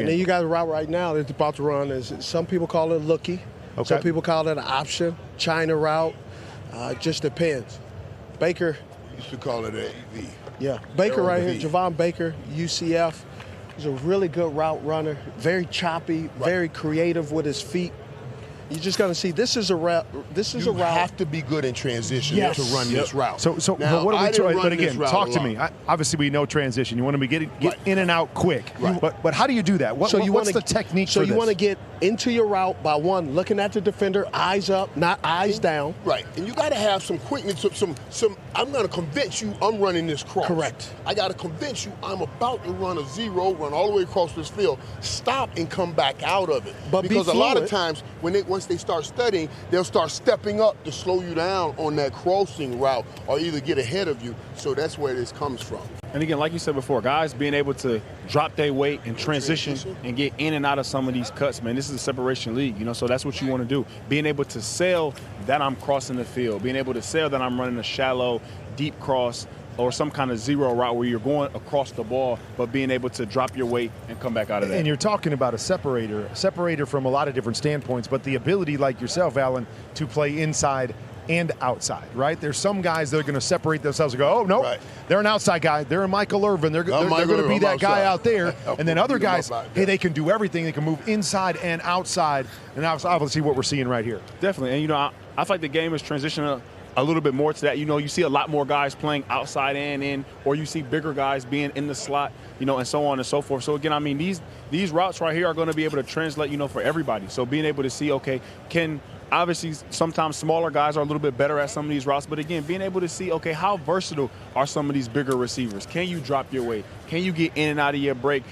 And then you got a route right now that's about to run. Some people call it looky. Okay. Some people call it an option, China route. It just depends. Baker. Used to call it an AV. Yeah, Baker right here, Javon Baker, UCF. He's a really good route runner, very choppy, very creative with his feet. You're just going to see this is a route. You have to be good in transition to run this route. So now, what are we doing? But again, talk to me. Obviously, we know transition. You want to be get in and out quick. Right. But how do you do that? What's the technique for this? So you want to get into your route by one, looking at the defender, eyes up, not eyes down. Right. And you got to have some quickness, some. I'm going to convince you I'm running this cross. Correct. I got to convince you I'm about to run a zero, run all the way across this field, stop and come back out of it. But because a lot of times once they start studying, they'll start stepping up to slow you down on that crossing route or either get ahead of you. So that's where this comes from. And again, like you said before, guys being able to drop their weight and transition and get in and out of some of these cuts, man, this is a separation league, so that's what you want to do. Being able to sell that I'm crossing the field, being able to sell that I'm running a shallow, deep cross or some kind of zero route where you're going across the ball, but being able to drop your weight and come back out of that. And you're talking about a separator from a lot of different standpoints, but the ability, like yourself, Alan, to play inside and outside, right? There's some guys that are going to separate themselves and go, oh, no, they're an outside guy. They're a Michael Irvin. They're going to be that guy out there. And then other guys, hey, they can do everything. They can move inside and outside. And that's obviously what we're seeing right here. Definitely. And, I feel like the game is transitioning a little bit more to that. You see a lot more guys playing outside and in, or you see bigger guys being in the slot, and so on and so forth. So, again, these routes right here are going to be able to translate, for everybody. So being able to see, okay, obviously, sometimes smaller guys are a little bit better at some of these routes. But, again, being able to see, okay, how versatile are some of these bigger receivers? Can you drop your weight? Can you get in and out of your break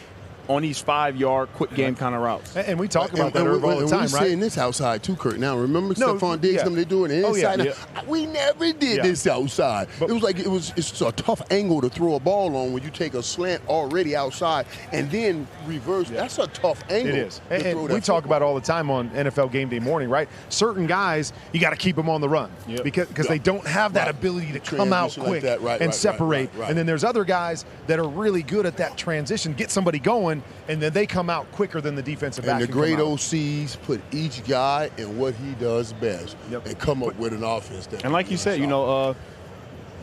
on these 5-yard quick game kind of routes? And we talk about that all the time, right? We're seeing this outside, too, Kurt. Now, remember Stephon Diggs, they doing it inside? We never did this outside. But it's a tough angle to throw a ball on when you take a slant already outside and then reverse. That's a tough angle. It is. And we talk about all the time on NFL Game Day Morning, right? Certain guys, you got to keep them on the run because they don't have that ability to come out quick and separate. And then there's other guys that are really good at that transition, get somebody going, and then they come out quicker than the defensive back. And the great OCs put each guy in what he does best and come up with an offense. And like you said,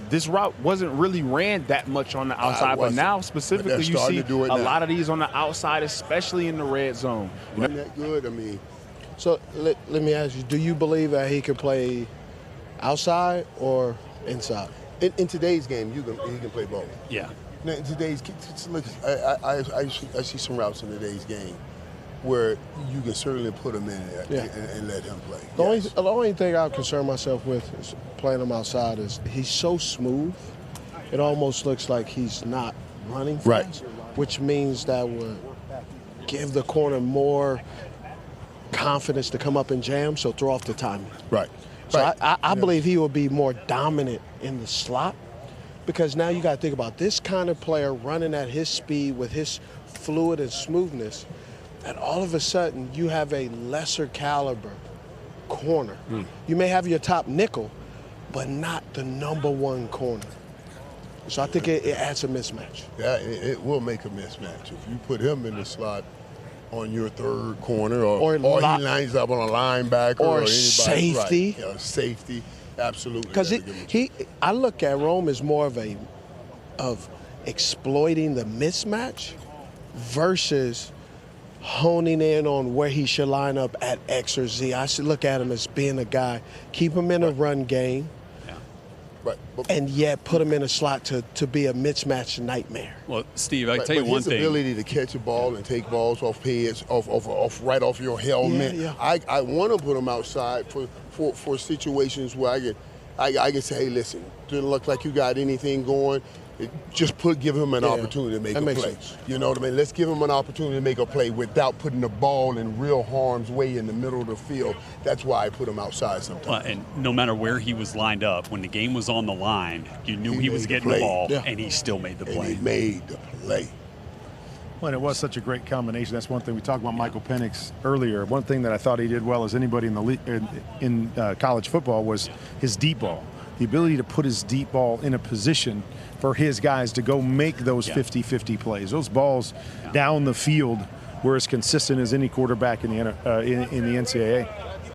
this route wasn't really ran that much on the outside, but now specifically you see a lot of these on the outside, especially in the red zone. Isn't that good? So let me ask you, do you believe that he can play outside or inside? In today's game, he can play both. Yeah. Now, in today's, look, I see some routes in today's game where you can certainly put him in there and let him play. The only thing I concern myself with is playing him outside is he's so smooth, it almost looks like he's not running fast, which means that would give the corner more confidence to come up and jam, so throw off the timing. So I believe he will be more dominant in the slot, because now you got to think about this kind of player running at his speed with his fluid and smoothness, and all of a sudden you have a lesser caliber corner. You may have your top nickel, but not the #1 corner. So I think it adds a mismatch. Yeah, it will make a mismatch. If you put him in the slot on your third corner or he lines up on a linebacker or anybody. Safety. Safety. Absolutely. Because I look at Rome as more of exploiting the mismatch versus honing in on where he should line up at X or Z. I should look at him as being a guy, keep him in a run game, and yet put him in a slot to be a mismatch nightmare. Well, Steve, I tell you one thing. His ability to catch a ball and take balls off heads, right off your helmet. I want to put him outside for situations where I can say, hey, listen, didn't look like you got anything going. Just give him an opportunity to make a play. Sense. You know what I mean? Let's give him an opportunity to make a play without putting the ball in real harm's way in the middle of the field. That's why I put him outside sometimes. Well, and no matter where he was lined up, when the game was on the line, you knew he was getting the ball, and he still made the play. And he made the play. Well, it was such a great combination. That's one thing we talked about Michael Penix earlier. One thing that I thought he did well as anybody in the league, in college football was his deep ball. The ability to put his deep ball in a position for his guys to go make those 50-50 plays. Those balls down the field we're as consistent as any quarterback in the NCAA.